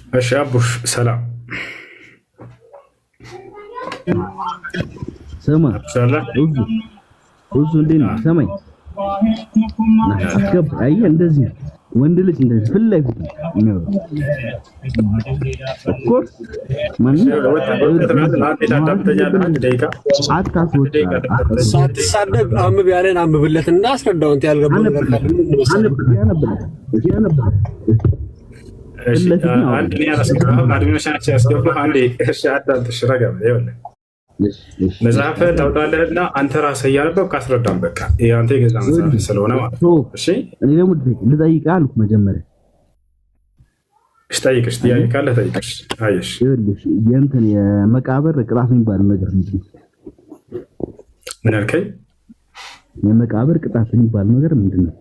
እሺ አቡሽ ሰላም ስማ ሰላም እሱ እንዴት ነው? ሰማኝ ናስገብ አየህ፣ እንደዚህ ወንድ ልጅ እንደዚህ ፍል ላይ ነው ኦፍኮርስ ማን ሳትሳደብ አንብብ ያለን አንብብለት እና አስረዳው እንት ያልገባው ነገር ካለ አንድ ነው ያስገባው አድሚኖቻችን ያስገባው አንዴ እሺ አዳምጥሽ ረጋም ይኸውልህ መጽሐፍ ታውጣለህና አንተ ራስህ እያነበብክ አስረዳም። በቃ ይሄ አንተ የገዛ መጽሐፍ ስለሆነ ማለት ነው። እሺ እኔ ደግሞ ልጠይቅህ አልኩ መጀመሪያ። እሺ ጠይቅሽ፣ ጥያቄ ካለ ጠይቅሽ። አየሽ ይኸውልሽ የእንትን የመቃብር ቅጣት የሚባል ነገር ምንድን ነው? ምን አልከኝ? የመቃብር ቅጣት የሚባል ነገር ምንድን ነው?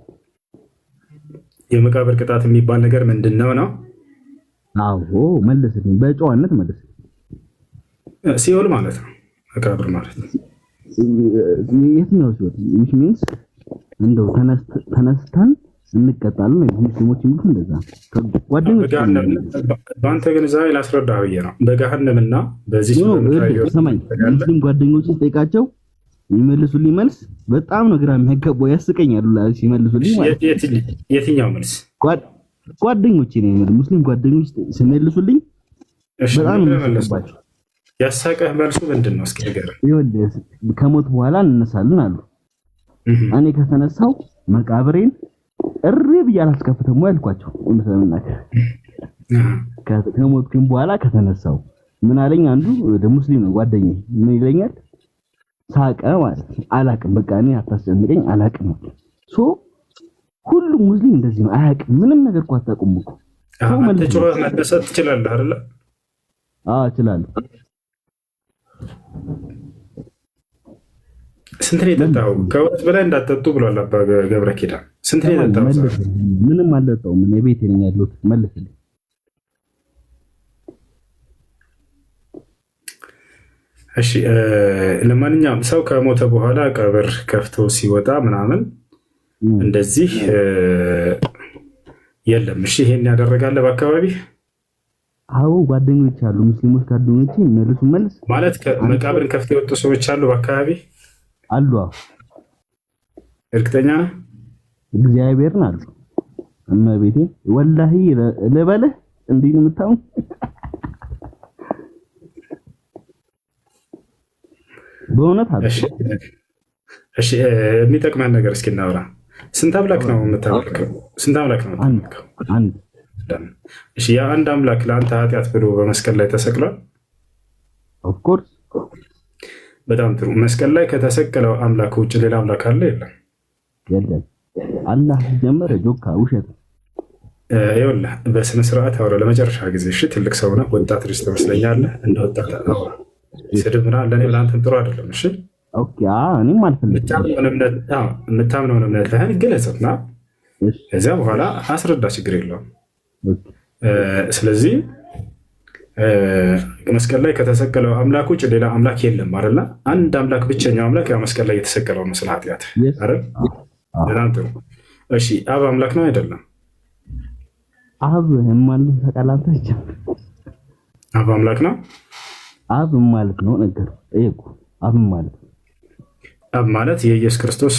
የመቃብር ቅጣት የሚባል ነገር ምንድን ነው ነው? አዎ መልስልኝ፣ በጨዋነት መልስልኝ። ሲኦል ማለት ነው። መቃብር ማለት ነው። የትኛው ሲኦል? which means እንደው ተነስተን እንቀጣለን ነው ሙስሊሞች የሚሉት እንደዛ። ጓደኞች በአንተ ግን ዛሬ ላስረዳህ ብዬ ነው። በገሃነምና በዚህ ሰማኝ ሙስሊም ጓደኞች ጠይቃቸው ይመልሱልኝ መልስ በጣም ነው ግራ የሚያጋባው፣ ያስቀኛል ሲመልሱልኝ ማለት። የትኛው መልስ? ጓደኞቼ ነው ሙስሊም ጓደኞች ሲመልሱልኝ በጣም ነው የሚያስቀባቸው። ያሳቀህ መልሱ ምንድን ነው? እስኪ ንገረኝ። ይኸውልህ ከሞት በኋላ እንነሳለን አሉ። እኔ ከተነሳው መቃብሬን እሪ ብዬ አላስከፍተም ወይ አልኳቸው። እውነት ለመናገር ከሞትኩኝ በኋላ ከተነሳው ምን አለኝ አንዱ ወደ ሙስሊም ነው ጓደኛዬ። ምን ይለኛል? ሳቀ ማለት አላቅም፣ በቃ እኔ አታስጨንቀኝ አላቅም። ሁሉም ሙስሊም እንደዚህ ነው፣ አያቅም ምንም ነገር እኮ አታውቁም እኮ። አንተ ጮኸህ መደሰት ትችላለህ አይደለ? አዎ እችላለሁ። ስንት ነው የጠጣው? ከሁለት በላይ እንዳትጠጡ ብሏል አባ ገብረ ኪዳን። ስንት ነው የጠጣው? ምንም አልጠጣሁም። እኔ ቤቴ ነኝ ያለሁት። መልስልኝ። እሺ ለማንኛውም ሰው ከሞተ በኋላ ቀብር ከፍቶ ሲወጣ ምናምን እንደዚህ የለም። እሺ ይሄን ያደረጋለ በአካባቢ? አዎ ጓደኞች አሉ፣ ሙስሊሞች ጓደኞች መልሱ መልስ ማለት መቃብርን ከፍተው የወጡ ሰዎች አሉ በአካባቢ አሉ። እርግጠኛ እግዚአብሔርን አሉ። እመቤቴ ወላሂ ለበለህ እንዴ ነው የምታው? በእውነት አሉ። እሺ የሚጠቅመን ነገር እስኪ እናውራ። ስንት አምላክ ነው የምታመልከው? ስንት አምላክ ነው የምታመልከው? አንድ። እሺ የአንድ አምላክ ለአንተ ኃጢአት ብሎ በመስቀል ላይ ተሰቅሏል? ኦፍ ኮርስ። በጣም ጥሩ። መስቀል ላይ ከተሰቀለው አምላክ ውጭ ሌላ አምላክ አለ? የለም። የለም። አላህ ጀመረ ጆካ ውሸት። ይኸውልህ በስነ ስርዓት አውራ ለመጨረሻ ጊዜ። እሺ ትልቅ ሰው ነህ፣ ወጣት ልጅ ትመስለኛለህ። እንደ ወጣት አውራ። ስድብ ምናምን ለእኔ ለአንተም ጥሩ አይደለም። እሺ ኦኬ። እኔም አልፈልግም። የምታምነውን እምነትህን ግለጽና ከዚያ በኋላ አስረዳ፣ ችግር የለውም። ስለዚህ መስቀል ላይ ከተሰቀለው አምላክ ውጭ ሌላ አምላክ የለም አይደለ? አንድ አምላክ ብቸኛው አምላክ ያው መስቀል ላይ የተሰቀለው ነው ስለ ኃጢአት አይደል? በጣም ጥሩ። እሺ አብ አምላክ ነው አይደለም? አብ ማለት ተቃላምታ ይቻላል። አብ አምላክ ነው። አብ ማለት ነው ነገር ጠየቁ። አብ ማለት የኢየሱስ ክርስቶስ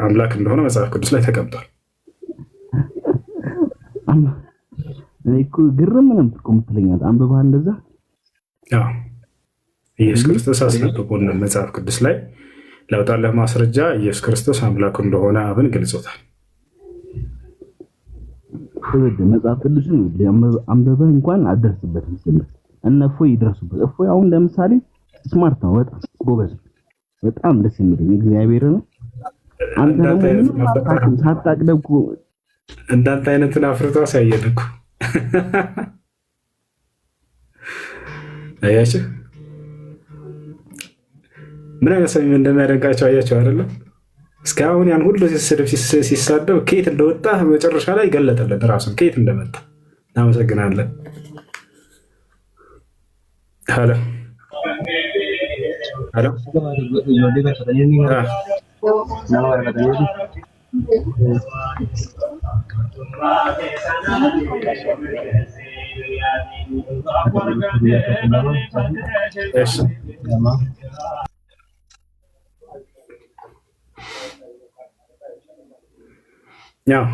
አምላክ እንደሆነ መጽሐፍ ቅዱስ ላይ ተቀምጧል። እኔ እኮ ግርም ምንም ትቆም ትለኛል። አንብባ እንደዛ ኢየሱስ ክርስቶስ አስነብቦን መጽሐፍ ቅዱስ ላይ ለውጣለህ ማስረጃ ኢየሱስ ክርስቶስ አምላኩ እንደሆነ አብን ገልጾታል። መጽሐፍ ቅዱስን አንብበህ እንኳን አደርስበትም። እነ እፎይ ይድረሱበት። እፎይ አሁን ለምሳሌ ስማርት ነው፣ በጣም ጎበዝ፣ በጣም ደስ የሚለኝ እግዚአብሔር ነው። አንተ ደግሞ ሳታቅደብኩ እንዳንተ አይነትን አፍርቶ አሳየን እኮ አያችሁ ምን አይነት ሰው እንደሚያደንቃቸው አያቸው አይደለም? እስካሁን ያን ሁሉ ሲሳደብ ከየት እንደወጣ መጨረሻ ላይ ገለጠለት ራሱን ከየት እንደመጣ። እናመሰግናለን። ሄሎ እሺ ያው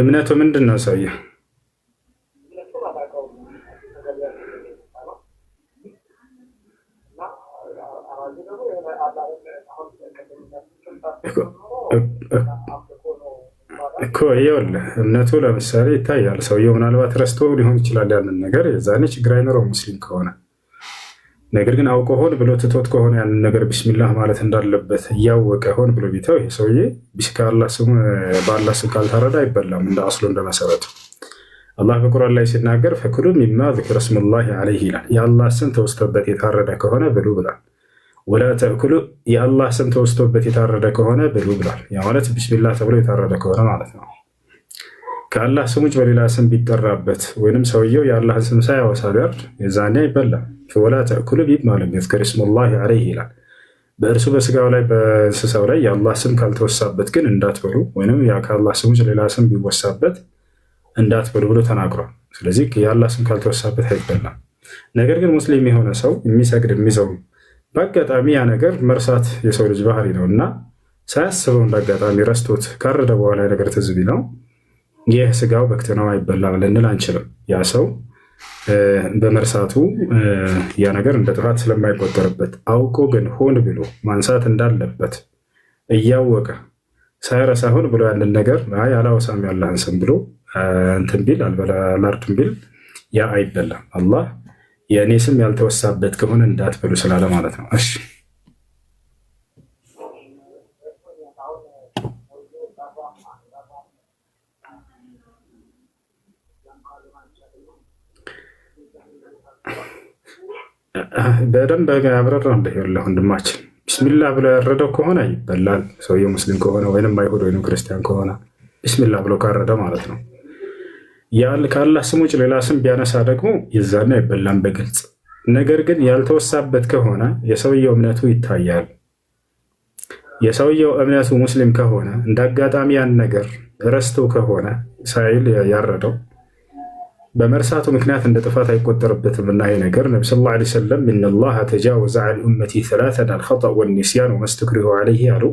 እምነቱ ምንድን ነው ሰውዬ? እኮ ይኸውልህ እምነቱ ለምሳሌ ይታያል። ሰውየው ምናልባት ረስቶ ሊሆን ይችላል ያንን ነገር፣ የዛኔ ችግር አይኖረው ሙስሊም ከሆነ። ነገር ግን አውቆ ሆን ብሎ ትቶት ከሆነ ያንን ነገር ቢስሚላህ ማለት እንዳለበት እያወቀ ሆን ብሎ ቢተው ይሄ ሰውዬ በአላህ ስም ካልታረደ አይበላም። እንደ አስሎ እንደመሰረቱ አላህ በቁርአን ላይ ሲናገር ፈኩሉ ሚማ ዚክረ ስሙላሂ ዐለይሂ ይላል። የአላህ ስም ተወስቶበት የታረደ ከሆነ ብሉ ብሏል። ወላ ተእኩሉ የአላህ ስም ተወስቶበት የታረደ ከሆነ ብሉ ብሏል። ያ ማለት ቢስሚላህ ተብሎ የታረደ ከሆነ ማለት ነው። ከአላህ ስም ውጭ በሌላ ስም ቢጠራበት ወይንም ሰውየው የአላህን ስም ሳያወሳ ቢያርድ የዛኔ አይበላም። ወላ ተእኩሉ ሚማ ለም ዩዝከር ስሙላሂ ዐለይሂ ይላል። በእርሱ በስጋው ላይ በእንስሳው ላይ የአላህ ስም ካልተወሳበት ግን እንዳትበሉ፣ ወይም ከአላህ ስም ውጭ ሌላ ስም ቢወሳበት እንዳትበሉ ብሎ ተናግሯል። ስለዚህ የአላህ ስም ካልተወሳበት አይበላም። ነገር ግን ሙስሊም የሆነ ሰው የሚሰግድ የሚዘው በአጋጣሚ ያ ነገር መርሳት የሰው ልጅ ባህሪ ነው እና ሳያስበው እንዳጋጣሚ ረስቶት ካረደ በኋላ ነገር ትዝ ቢለው ይህ ስጋው በክት ነው አይበላም ልንል አንችልም። ያ ሰው በመርሳቱ ያ ነገር እንደ ጥፋት ስለማይቆጠርበት አውቆ ግን ሆን ብሎ ማንሳት እንዳለበት እያወቀ ሳይረሳ ሆን ብሎ ያንን ነገር አላወሳም ያለህን ስም ብሎ እንትን ቢል አላርድም ቢል ያ አይበላም። አላህ የእኔ ስም ያልተወሳበት ከሆነ እንዳትበሉ ስላለ ማለት ነው። እሺ በደንብ አብረራ እንደሆነ ወንድማችን ቢስሚላህ ብሎ ያረደው ከሆነ ይበላል። ሰውየው ሙስሊም ከሆነ ወይንም አይሁድ ወይንም ክርስቲያን ከሆነ ቢስሚላህ ብሎ ካረደ ማለት ነው። ከአላህ ስም ውጭ ሌላ ስም ቢያነሳ ደግሞ የዛኔ አይበላም በግልጽ። ነገር ግን ያልተወሳበት ከሆነ የሰውየው እምነቱ ይታያል። የሰውየው እምነቱ ሙስሊም ከሆነ እንደ አጋጣሚ ያን ነገር ረስቶ ከሆነ ሳይል ያረደው በመርሳቱ ምክንያት እንደ ጥፋት አይቆጠርበትም እና ይሄ ነገር ነቢ ሰለላሁ ዐለይሂ ወሰለም ኢነላሀ ተጃወዘ ዐን ኡመቲ ሰላሰን አልኸጠእ ወኒስያን ወመስተክሪሁ ዐለይሂ አሉ።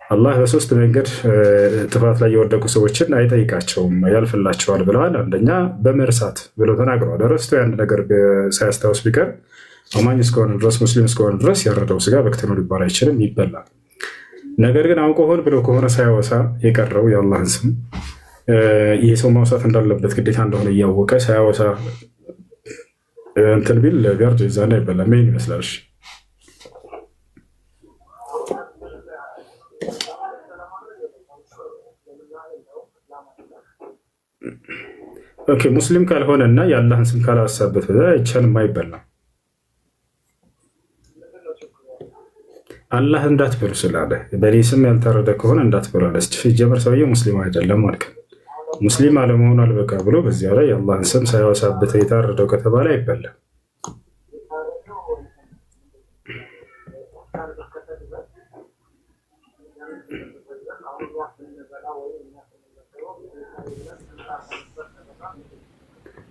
አላህ በሶስት መንገድ ጥፋት ላይ የወደቁ ሰዎችን አይጠይቃቸውም ያልፍላቸዋል ብለዋል። አንደኛ በመርሳት ብለው ተናግረዋል። ረስቶ ያን ነገር ሳያስታውስ ቢቀር አማኝ እስከሆነ ድረስ ሙስሊም እስከሆነ ድረስ ያረደው ስጋ በክት ነው ሊባል አይችልም፣ ይበላል። ነገር ግን አውቆ ሆን ብሎ ከሆነ ሳያወሳ የቀረው የአላህን ስም ይህ ሰው ማውሳት እንዳለበት ግዴታ እንደሆነ እያወቀ ሳያወሳ እንትን ቢል ቢያርድ የዛኔ አይበላም። ይህን ይመስላል። ኦኬ ሙስሊም ካልሆነ እና የአላህን ስም ካላወሳበት አይቻልም፣ አይበላም። አላህ እንዳትበሉ ስላለ በእኔ ስም ያልታረደ ከሆነ እንዳትበሉ አለ። ሲጀመር ሰውዬው ሙስሊም አይደለም ማለት ነው። ሙስሊም አለመሆኑ አልበቃ ብሎ በዚያ ላይ የአላህን ስም ሳያወሳበት የታረደው ከተባለ አይበላም።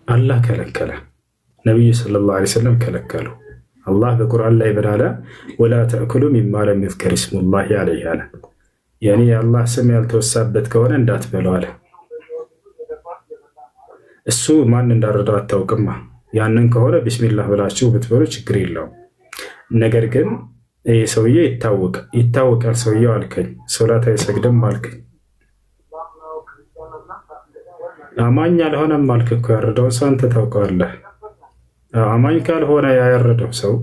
አላህ ከለከለ፣ ነቢዩ ሰለላሁ ዐለይሂ ወሰለም ከለከሉ። አላህ በቁርአን ላይ በዳለ ወላ ተእኩሉ ሚማ ለም ዩዝከር ስሙላሂ ዐለይሂ አለ። ያኔ የአላህ ስም ያልተወሳበት ከሆነ እንዳትበሉ አለ። እሱ ማን እንዳረደው አታውቅማ። ያንን ከሆነ ቢስሚላህ ብላችሁ ብትበሉ ችግር የለውም። ነገር ግን ይህ ሰውዬ ይታወቃል ሰውዬው አልከኝ፣ ሶላት አይሰግድም አልከኝ፣ አማኝ አልሆነም አልክ እኮ ያረደውን ሰው አንተ ታውቀዋለህ። አማኝ ካልሆነ ያረደው ሰው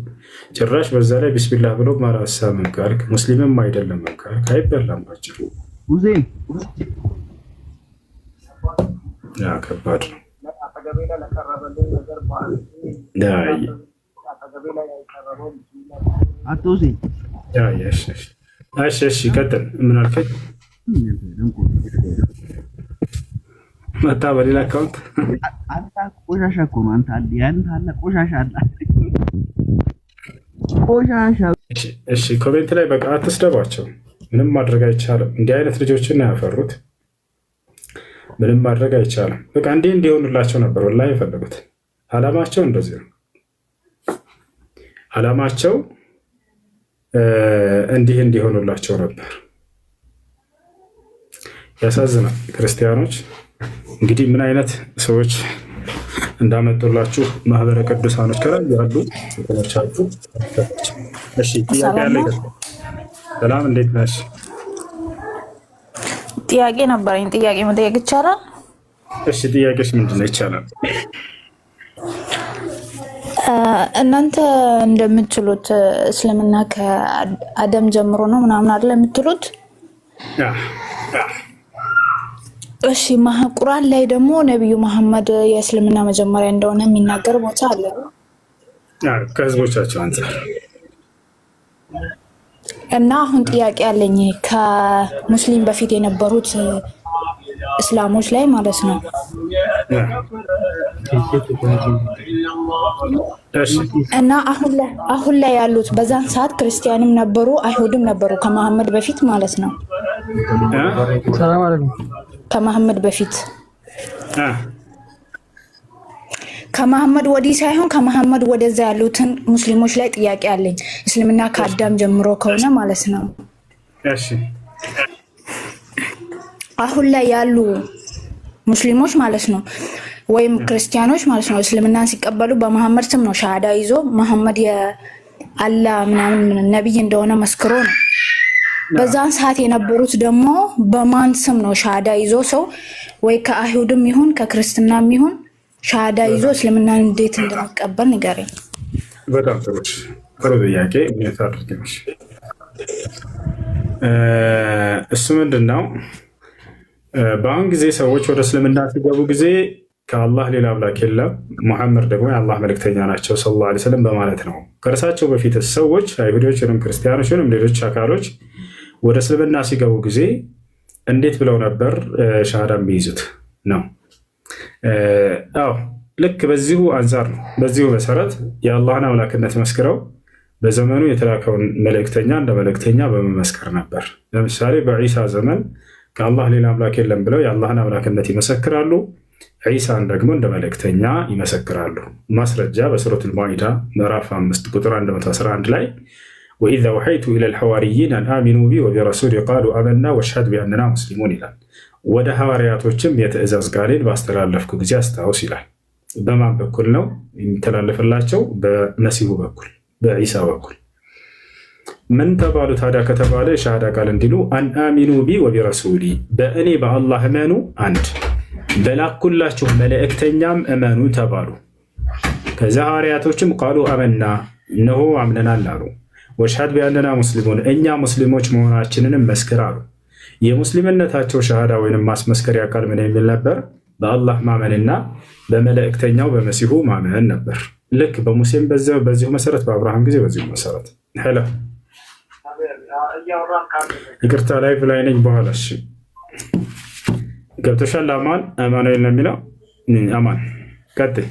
ጭራሽ በዛ ላይ ቢስሚላህ ብሎ ማራሳምን ካልክ ሙስሊምም አይደለም ካልክ አይበላም። ባጭሩ ያ ከባድ ነው። እሺ ቀጥል። ምን አልከኝ? መጣ በሌላ አካውንት ቆሻሻ እኮ ነው። አንተ አለ ቆሻሻ አለ ቆሻሻ። እሺ ኮሜንት ላይ በቃ አትስደባቸው። ምንም ማድረግ አይቻልም። እንዲህ አይነት ልጆችን ነው ያፈሩት። ምንም ማድረግ አይቻልም። በቃ እንዲህ እንዲሆኑላቸው ነበር ወላሂ የፈለጉት። አላማቸው እንደዚህ ነው። አላማቸው እንዲህ እንዲሆኑላቸው ነበር። ያሳዝናል። ክርስቲያኖች እንግዲህ ምን አይነት ሰዎች እንዳመጡላችሁ ማህበረ ቅዱሳኖች ከላይ ያሉ ተመቻችሁ። እሺ ጥያቄ ያለ ሰላም፣ እንዴት ነሽ? ጥያቄ ነበረኝ። ጥያቄ መጠየቅ ይቻላል? እሺ ጥያቄሽ ምንድን ነው? ይቻላል። እናንተ እንደምትሉት እስልምና ከአደም ጀምሮ ነው ምናምን አይደል የምትሉት? እሺ ቁርአን ላይ ደግሞ ነቢዩ መሐመድ የእስልምና መጀመሪያ እንደሆነ የሚናገር ቦታ አለ ከህዝቦቻቸው አንጻር እና አሁን ጥያቄ አለኝ ከሙስሊም በፊት የነበሩት እስላሞች ላይ ማለት ነው። እና አሁን ላይ ያሉት በዛን ሰዓት ክርስቲያንም ነበሩ አይሁድም ነበሩ ከመሐመድ በፊት ማለት ነው። ከመሐመድ በፊት ከመሐመድ ወዲህ ሳይሆን ከመሐመድ ወደዛ ያሉትን ሙስሊሞች ላይ ጥያቄ አለኝ። እስልምና ከአዳም ጀምሮ ከሆነ ማለት ነው። እሺ አሁን ላይ ያሉ ሙስሊሞች ማለት ነው ወይም ክርስቲያኖች ማለት ነው እስልምናን ሲቀበሉ በመሐመድ ስም ነው ሻሃዳ ይዞ መሐመድ የአላህ ምናምን ነብይ እንደሆነ መስክሮ ነው። በዛን ሰዓት የነበሩት ደግሞ በማን ስም ነው ሻሃዳ ይዞ ሰው ወይ ከአይሁድም ይሁን ከክርስትናም ይሁን ሻሃዳ ይዞ እስልምናን እንዴት እንደሚቀበል ንገረኝ። በጣም ጥሩ ጥያቄ። ምን ታድርጊሽ? እሱ ምንድነው በአሁን ጊዜ ሰዎች ወደ እስልምና ሲገቡ ጊዜ ከአላህ ሌላ አምላክ የለም፣ ሙሐመድ ደግሞ የአላህ መልእክተኛ ናቸው ሰለላሁ ዐለይሂ ወሰለም በማለት ነው። ከእርሳቸው በፊት ሰዎች አይሁዶችንም ክርስቲያኖችንም ሌሎች አካሎች ወደ እስልምና ሲገቡ ጊዜ እንዴት ብለው ነበር ሻሃዳ የሚይዙት ነው? አዎ ልክ በዚሁ አንጻር ነው። በዚሁ መሰረት የአላህን አምላክነት መስክረው በዘመኑ የተላከውን መልእክተኛ እንደ መልእክተኛ በመመስከር ነበር። ለምሳሌ በዒሳ ዘመን ከአላህ ሌላ አምላክ የለም ብለው የአላህን አምላክነት ይመሰክራሉ። ዒሳን ደግሞ እንደ መልእክተኛ ይመሰክራሉ። ማስረጃ በሱረቱል ማኢዳ ምዕራፍ 5 ቁጥር 111 ላይ ወኢዛ ወሐይቱ ኢለል ሐዋርይን አን አሚኑ ቢ ወቢረሱሊ ቃሉ አመና ወሽሀድ ቢአንና ሙስሊሙን ይላል። ወደ ሐዋርያቶችም የትእዛዝ ቃሌን ባስተላለፍኩ ጊዜ አስታውስ ይላል። በማን በኩል ነው የሚተላለፍላቸው? በመሲሁ በኩል በዒሳ በኩል። ምን ተባሉ ታዲያ ከተባለ የሻሃዳ ቃል እንዲሉ አን አሚኑ ቢ ወቢረሱሊ፣ በእኔ በአላህ እመኑ፣ አንድ በላኩላችሁ መልእክተኛም እመኑ ተባሉ። ከዚያ ሐዋርያቶችም ቃሉ አመና፣ እነሆ አምነናል አሉ። ወሽሀድ ቢአንና ሙስሊሙን፣ እኛ ሙስሊሞች መሆናችንንም መስክር አሉ። የሙስሊምነታቸው ሻሃዳ ወይንም ማስመስከሪያ ቃል ምን የሚል ነበር? በአላህ ማመንና በመልእክተኛው በመሲሁ ማመን ነበር። ልክ በሙሴም በዚሁ መሰረት፣ በአብርሃም ጊዜ በዚሁ መሰረት። ሄሎ ይቅርታ ላይቭ ላይ ነኝ። በኋላ እሺ ገብቶሻል? አማን አማኑኤል ነው የሚለው። አማን ቀጥይ።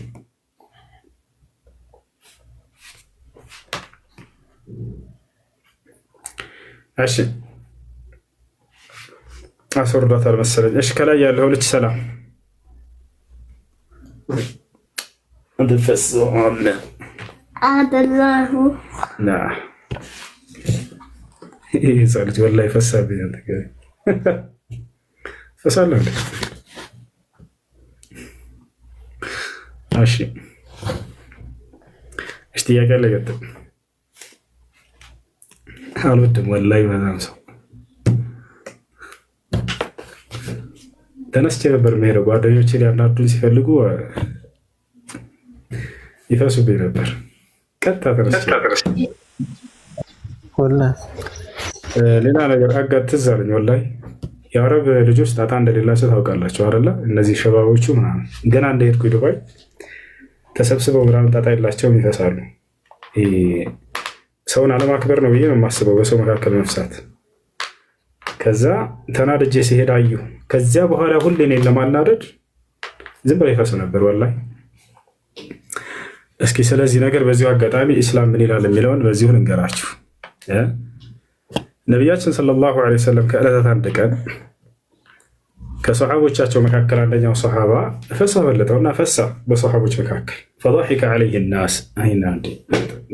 እሺ አስወርዷታል መሰለኝ። እሺ ከላይ ያለው ልጅ ሰላም እንድፈስሆነ አደላሁ ና ይህ ልጅ ወላሂ ፈሳብኝ ፈሳለሁ። እሺ ጥያቄ አለ? ገጥም አልወድም ወላሂ በጣም ሰው ተነስቼ ነበር የምሄደው። ጓደኞቼ ሊያናዱኝ ሲፈልጉ ይፈሱብኝ ነበር። ቀጥታ ተነስቼ ሌላ ነገር አጋጥ ትዝ አለኝ ወላሂ። የአረብ ልጆች ጣጣ እንደሌላቸው ታውቃላቸው አይደለ? እነዚህ ሸባቦቹ ምናምን ገና እንደሄድኩ ዱባይ ተሰብስበው ምናምን ጣጣ የላቸውም፣ ይፈሳሉ። ሰውን አለማክበር ነው ብዬ ነው የማስበው፣ በሰው መካከል መፍሳት። ከዛ ተናድጄ ሲሄድ አየሁ። ከዚያ በኋላ ሁሌ እኔን ለማናደድ ዝም ብለው ይፈሱ ነበር ወላሂ። እስኪ ስለዚህ ነገር በዚሁ አጋጣሚ ኢስላም ምን ይላል የሚለውን በዚሁ ልንገራችሁ። ነቢያችን ሰለላሁ ዐለይሂ ወሰለም ከዕለታት አንድ ቀን ከሰሓቦቻቸው መካከል አንደኛው ሰሓባ ፈሳ በለጠውና ፈሳ በሰሓቦች መካከል ፈضحك عليه الناس አይና እንዴ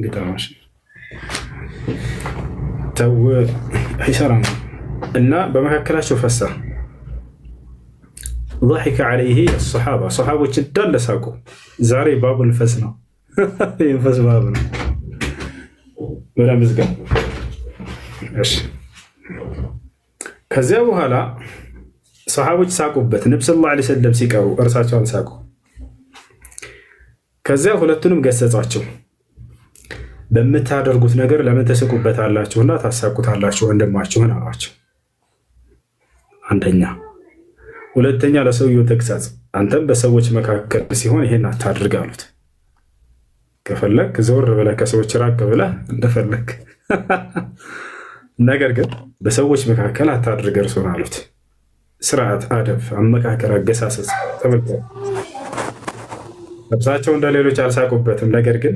ግጣማሽ ተው አይሰራም እና በመካከላቸው ፈሳ ضحك عليه الصحابه ሰሓቦች እንዳለ ሳቁ። ዛሬ ባቡል ፈስ ነው የፈስ ባብ ነው ወላ ምዝጋ። እሺ ከዚያ በኋላ ሰሃቦች ሳቁበት። ነብዩ ሰለላሁ ዐለይሂ ወሰለም ሲቀሩ እርሳቸው አልሳቁ። ከዚያ ሁለቱንም ገሰጻቸው። በምታደርጉት ነገር ለምን ተስቁበታላችሁና ታሳቁታላችሁ ወንድማችሁን አሏቸው። አንደኛ። ሁለተኛ ለሰውየው ተግሳጽ፣ አንተም በሰዎች መካከል ሲሆን ይሄን አታድርግ አሉት። ከፈለክ ዘወር ብለህ ከሰዎች ራቅ ብለህ እንደፈለክ፣ ነገር ግን በሰዎች መካከል አታድርግ እርሱን አሉት። ስርዓት፣ አደብ፣ አመካከር፣ አገሳሰስ ተመልከቱ። እርሳቸው እንደሌሎች አልሳቁበትም። ነገር ግን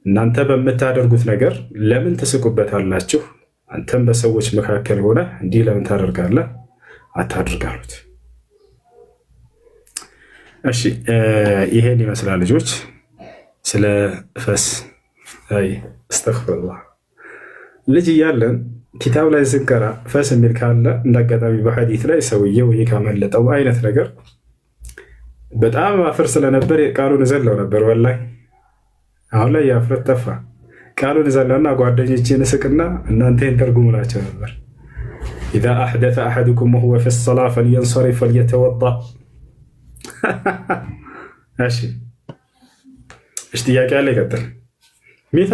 እናንተ በምታደርጉት ነገር ለምን ትስቁበታላችሁ? አንተም በሰዎች መካከል ሆነ እንዲህ ለምን ታደርጋለህ? አታድርግ አሉት። እሺ ይሄን ይመስላል ልጆች ስለ ፈስ። አይ አስተግፍሩላህ። ልጅ እያለን ኪታብ ላይ ስንቀራ ፈስ የሚል ካለ እንዳጋጣሚ በሐዲት ላይ ሰውየው ይሄ ካመለጠው አይነት ነገር በጣም አፍር ስለነበር ቃሉን ዘለው ነበር። ወላሂ አሁን ላይ ያፍረት ጠፋ። ቃሉን ዘለውና ጓደኞቼን እስቅና እናንተ ተርጉሙላቸው ነበር። إذا أحدث أحدكم وهو في الصلاة فلينصرف فليتوضأ። ماشي ايش ጥያቄ አለ? ይቀጥል። ሜታ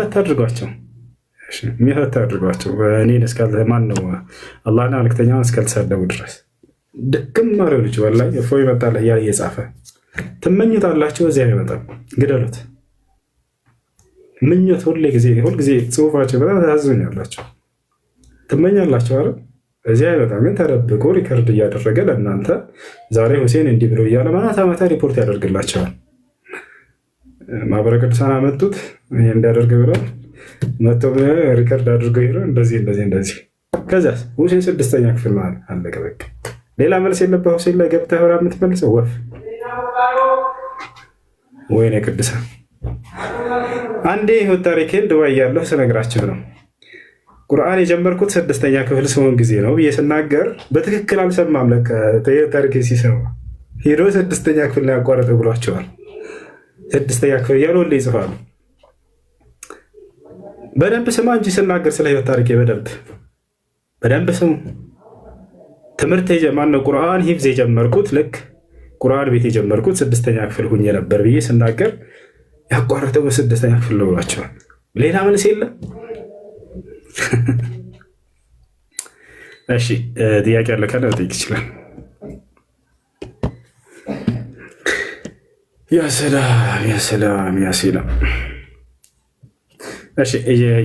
ታድርጓቸው እኔን እስካል ማን ነው አላህና መልክተኛውን እስካልተሳደቡ ድረስ ድክም ማረው ልጅ ወላሂ እፎይ ይመጣልህ እያለ እየጻፈ ትመኙታላችሁ። እዚያ ይመጣል ግደሉት። ምኞት ሁል ጊዜ ጽሁፋቸው በጣም ታዝኛላችሁ። ትመኛላችሁ አይደል? እዚያ ይመጣል ግን ተደብቆ ሪከርድ እያደረገ ለእናንተ ዛሬ ሁሴን እንዲህ ብሎ እያለ ማታ ሪፖርት ያደርግላቸዋል። ማህበረ ቅዱሳን አመጡት እንዲያደርግ ብለው መጥቶ ሪከርድ አድርገው ይሄ እንደዚህ ከዛ ሁሴን 6ኛ ክፍል ማለት አለቀ በቃ። ሌላ መልስ የለበት። ሁሴን ላይ ገብተህ ወራ የምትመልሰው ወፍ ወይኔ ቅዱሳን። አንዴ ህይወት ታሪኬን ድዋይ ያለሁ ስነግራችሁ ነው። ቁርአን የጀመርኩት 6ኛ ክፍል ሲሆን ጊዜ ነው ብዬ ስናገር በትክክል አልሰማም። ለካ ታሪኬ ሲሰማ ሄዶ 6ኛ ክፍል ላይ አቋረጠ ብሏቸዋል። 6ኛ ክፍል ያለው ሁሌ ይጽፋሉ። በደንብ ስማ እንጂ ስናገር ስለ ህይወት ታሪኬ በደንብ ስሙ። ትምህርት ማነው ቁርአን ሂፍዝ የጀመርኩት ልክ ቁርአን ቤት የጀመርኩት 6ኛ ክፍል ሁኜ ነበር ብዬ ስናገር ያቋረጠው በ6ኛ ክፍል ነው ብሏቸዋል። ሌላ መልስ የለም። እሺ ጥያቄ ያለ ካለ ጠይቅ ይችላል። ያ ሰላም። እሺ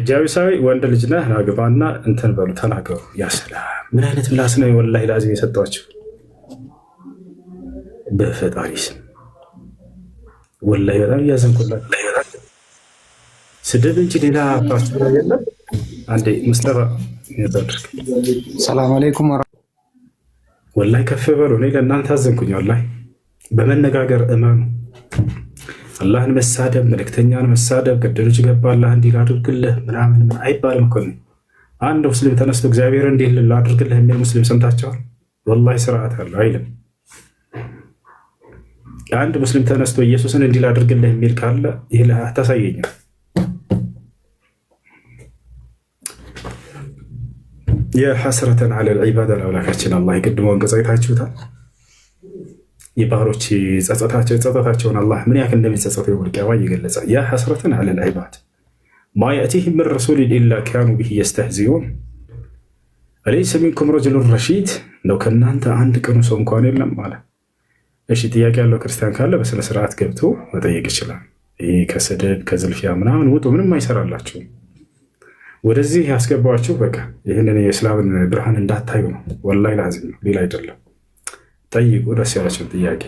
ጃዊሳዊ ወንድ ልጅ ነህ ናግባና እንትን በሉ ተናገሩ። ያ ሰላም ምን አይነት ምላስ ነው ወላሂ ላዚም የሰጧቸው በፈጣሪ ስም ወላሂ በጣም ያዘንኩላችሁ። ስድብ እንጂ ሌላ ፓስቶ የለም። አንዴ ሙስጠፋ ያደርክ ሰላም አለይኩም ወላሂ ከፍ በሉ። እኔ ለእናንተ አዘንኩኝ ወላሂ። በመነጋገር እመኑ። አላህን መሳደብ መልእክተኛን መሳደብ ገደሉች ገባ አላህ እንዲህ ላድርግልህ ምናምን አይባልም እኮ። አንድ ሙስሊም ተነስቶ እግዚአብሔር እንዲህ ላድርግልህ የሚል ሙስሊም ሰምታችኋል? ወላሂ ስርዓት አለው አይልም። አንድ ሙስሊም ተነስቶ ኢየሱስን እንዲህ ላድርግልህ የሚል ካለ ይህ ታሳየኛል። የሐስረተን ዐለል ዒባድ አምላካችን አላህ የቅድመውን ገጽ አይታችሁታል። የባህሮች ጸጸታቸውን አላህ ምን ያክል እንደሚጸጸቱ የውል ቂያማ እየገለጸ ያ ሐስረተን ዐለል ዒባድ ማ የእቲህም ምን ረሱሊን ኢላ ካኑ ቢሂ የስተህዚኡን አለይሰ ሚንኩም ረጁሉን ረሺድ ነው ከእናንተ አንድ ቅኑ ሰው እንኳን የለም አለ። እሺ ጥያቄ ያለው ክርስቲያን ካለ በስነ ስርዓት ገብቶ መጠየቅ ይችላል። ይህ ከስድብ ከዝልፊያ ምናምን ውጡ፣ ምንም አይሰራላችሁም። ወደዚህ ያስገባችሁ በቃ ይህንን የእስላምን ብርሃን እንዳታዩ ነው። ወላሂ ላዚም ነው፣ ሌላ አይደለም። ጠይቁ ደስ ያላችሁን ጥያቄ።